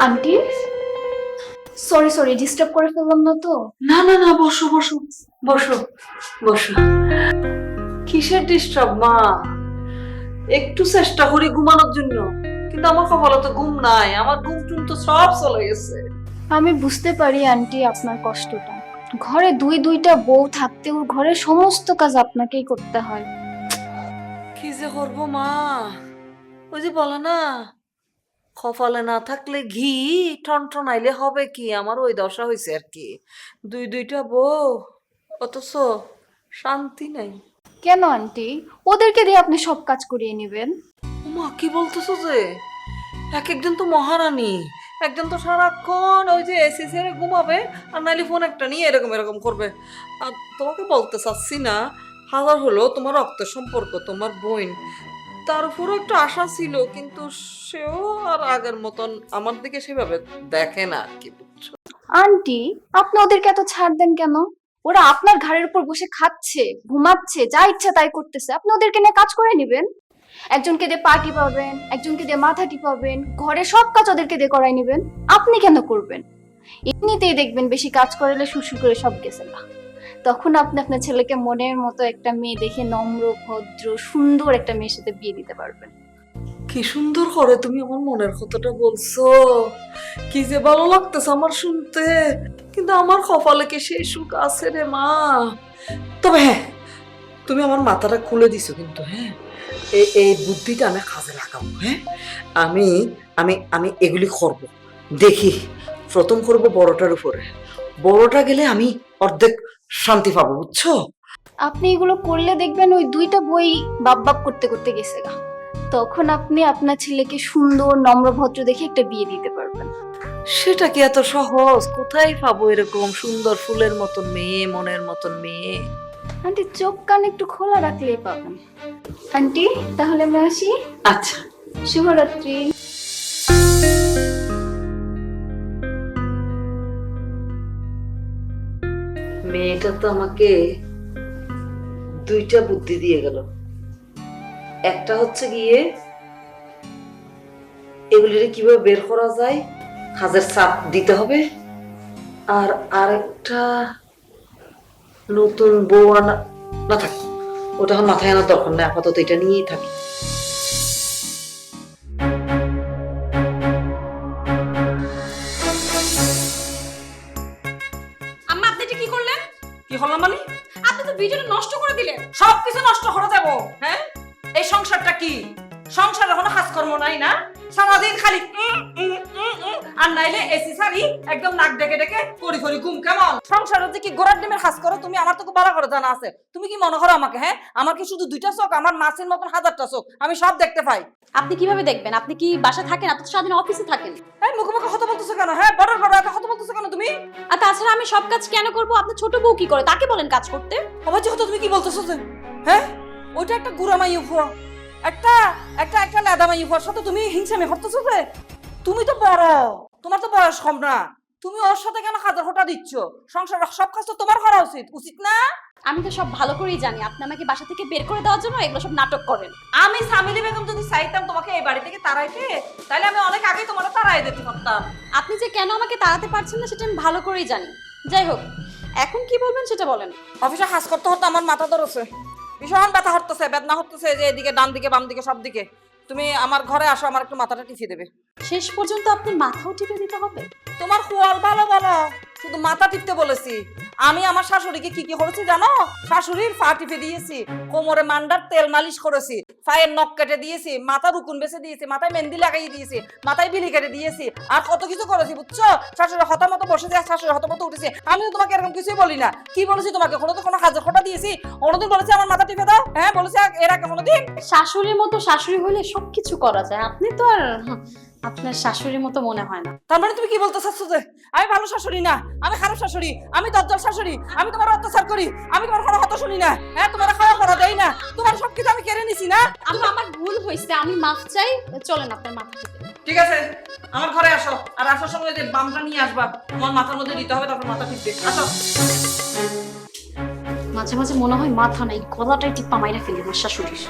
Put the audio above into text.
Aunty, sorry sorry, disturb করে ফেললাম না তো? না না না, বসো বসো বসো বসো। কিসের ডিস্টার্ব মা? একটু চেষ্টা করি ঘুমানোর জন্য, কিন্তু আমার কপালে তো ঘুম নাই। আমার ঘুম টুম তো সব চলে গেছে। আমি বুঝতে পারি আন্টি আপনার কষ্টটা। ঘরে দুইটা বউ থাকতেও ঘরের সমস্ত কাজ আপনাকেই করতে হয়। কি যে করবো মা, ওই যে বলে না, কপালে না থাকলে ঘি টনটনাইলে হবে কি, আমার ওই দশা হয়েছে আর কি। দুইটা বউ, অথচ শান্তি নাই। কেন আন্টি? ওদেরকে দিয়ে আপনি সব কাজ করিয়ে নেবেন। মা কি বলতেছো যে? এক একজন তো মহারানী, একজন তো সারাক্ষণ ওই যে এসি ছেড়ে ঘুমাবে, আর নাইলে ফোন একটা নিয়ে এরকম এরকম করবে। আর তোমাকে বলতে চাচ্ছি না, হাজার হলো তোমার রক্তের সম্পর্ক, তোমার বোন, তার উপরও একটু আশা ছিল, কিন্তু সেও আর আগের মতন আমার দিকে সেভাবে দেখে না আর কি, বুঝছো? আন্টি, আপনি ওদেরকে এত ছাড় দেন কেন? ওরা আপনার ঘাড়ের উপর বসে খাচ্ছে, ঘুমাচ্ছে, যা ইচ্ছা তাই করতেছে, আপনি ওদেরকে নিয়ে কাজ করে নেবেন। একজনকে দিয়ে পা টিপাবেন, একজনকে দিয়ে মাথা টিপাবেন, ঘরে সব কাজ ওদেরকে দিয়ে করাই নেবেন। আপনি কেন করবেন? এমনিতেই দেখবেন বেশি কাজ করলে শুরু করে সব গেছে না। তখন আপনি আপনার ছেলেকে মনের মতো একটা মেয়ে দেখে নম্র ভদ্র সুন্দর একটা মেয়ের সাথে বিয়ে দিতে পারবেন। কি সুন্দর করে তুমি আমার মনের কথাটা বলছো, কি যে ভালো লাগতেছে আমার শুনতে। কিন্তু আমার কপালে কি সেই সুখ আছে রে মা? তবে হ্যাঁ, তুমি আমার মাথাটা খুলে দিছো কিন্তু। হ্যাঁ, এই বুদ্ধিটা আমি কাজে লাগাবো। হ্যাঁ, আমি আমি আমি এগুলি করব। দেখি, প্রথম করব বড়টার উপরে। বড়টা গেলে আমি অর্ধেক শান্তি পাবো, বুঝছো? আপনি এগুলো করলে দেখবেন ওই দুইটা বই বাপ বাপ করতে করতে গেছে গা। তখন আপনি আপনার ছেলেকে সুন্দর নম্র ভদ্র দেখে একটা বিয়ে দিতে পারবেন। সেটা কি এত সহজ? কোথায় পাবো এরকম সুন্দর ফুলের মতন মেয়ে, মনের মতন মেয়ে? আন্টি, চোখ কান একটু খোলা রাখলেই পাবেন। আন্টি, তাহলে আমি আসি। আচ্ছা, শুভরাত্রি। মেয়েটা তো আমাকে দুইটা বুদ্ধি দিয়ে গেল। একটা হচ্ছে গিয়ে এগুলিরে কিভাবে বের করা যায়, কাজের চাপ দিতে হবে। আর আরেকটা, নতুন বউ আনা, না থাক, ওটা এখন মাথায় আনার দরকার নেই, আপাতত এটা নিয়েই থাকি। আম্মা, আপনি এটা কি করলেন? কি হলো মানে? আপনি তো ভিডিওটা নষ্ট করে দিলেন। সবকিছু নষ্ট করে দেবো? হ্যাঁ, এই সংসারটা কি সংসার? কোনো কাজকর্ম নাই না? সারাদিন খালি আর নাইলে এসি সারি একদম নাক ডেকে ডেকে করি করি ঘুম। কেমন সংসারে যে কি গোড়ার ডিমের কাজ করো তুমি, আমার তো খুব ভালো করে জানা আছে। তুমি কি মনে করো আমাকে? হ্যাঁ, আমার কি শুধু দুইটা চোখ? আমার মাছের মতন হাজারটা চোখ, আমি সব দেখতে পাই। আপনি কিভাবে দেখবেন? আপনি কি বাসায় থাকেন? আপনি তো সারাদিন অফিসে থাকেন। এই মুখে মুখে কথা বলতেছো কেন? হ্যাঁ, বড় বড় এত কথা বলতেছো কেন তুমি? আর তাছাড়া আমি সব কাজ কেন করব? আপনার ছোট বউ কি করে তাকে বলেন কাজ করতে। আমার যে কথা তুমি কি বলতেছো যে? হ্যাঁ, ওইটা একটা গুড়ামাই উফা, একটা একটা একটা লাদামাই উফার সাথে তুমি হিংসামি করতেছো যে? তুমি তো বড়, তোমার তো বয়স কম না, তুমি ওর সাথে কেন খাজা খোটা দিচ্ছ? সংসারের সব কাজ তো তোমার করা উচিত, উচিত না? আমি তো সব ভালো করেই জানি আপনি আমাকে বাসা থেকে বের করে দেওয়ার জন্য এগুলো সব নাটক করেন। আমি সামিলি বেগম যদি চাইতাম তোমাকে এই বাড়ি থেকে তাড়াইতে, তাহলে আমি অনেক আগে তোমার তাড়াই দিতে পারতাম। আপনি যে কেন আমাকে তাড়াতে পারছেন না সেটা আমি ভালো করেই জানি। যাই হোক, এখন কি বলবেন সেটা বলেন। অফিসে কাজ করতে হতে আমার মাথা ধরেছে, ভীষণ ব্যথা হতেছে, বেদনা হতেছে, যে এদিকে ডান দিকে বাম দিকে সব দিকে। তুমি আমার ঘরে আসো, আমার একটু মাথাটা টিফিয়ে দেবে। শেষ পর্যন্ত আপনি মাথাও টিপে দিতে হবে? তোমার খোয়াল ভালো বলো, শুধু মাথা টিপতে বলেছি। আমি আমার শাশুড়িকে কি কি করেছি জানো? শাশুড়ির পা টিপে দিয়েছি, কোমরে মান্ডার তেল মালিশ করেছি, পায়ের নখ কেটে দিয়েছি, মাথা রুকুন বেছে দিয়েছি, মাথায় মেহেন্দি লাগাই দিয়েছি, মাথায় বিলি কেটে দিয়েছি, আর কত কিছু করেছি, বুঝছো? শাশুড়ি হতা মতো বসে যায়, শাশুড়ি হতা মতো উঠেছে। আমিও তোমাকে এরকম কিছুই বলি না। কি বলেছি তোমাকে? কোনো তো কোনো কাজের খোটা দিয়েছি? কোনোদিন বলেছি আমার মাথা টিপে দাও? হ্যাঁ, বলেছি এর আগে কোনোদিন? শাশুড়ির মতো শাশুড়ি হলে সবকিছু করা যায়। আপনি তো আর আপনার শাশুড়ির মতো মনে হয় না। তার মানে তুমি কি বলতে চাচ্ছ যে আমি ভালো শাশুড়ি না, আমি খারাপ শাশুড়ি, আমি দজ্জাল শাশুড়ি, আমি তোমার অত্যাচার করি, আমি তোমার কোনো কথা শুনি না? হ্যাঁ, তোমার খাওয়া করা দেই না, তোমার সবকিছু আমি কেড়ে নিছি না? আম্মা, আমার ভুল হয়েছে, আমি মাফ চাই। চলেন আপনার মাথা টিপে। ঠিক আছে, আমার ঘরে আসো, আর আসার সময় যে বামটা নিয়ে আসবা, তোমার মাথার মধ্যে দিতে হবে, তারপর মাথা টিপতে আসো। মাঝে মাঝে মনে হয় মাথা নাই, গলাটাই টিপ্পা মাইরা ফেলি আমার শাশুড়ির।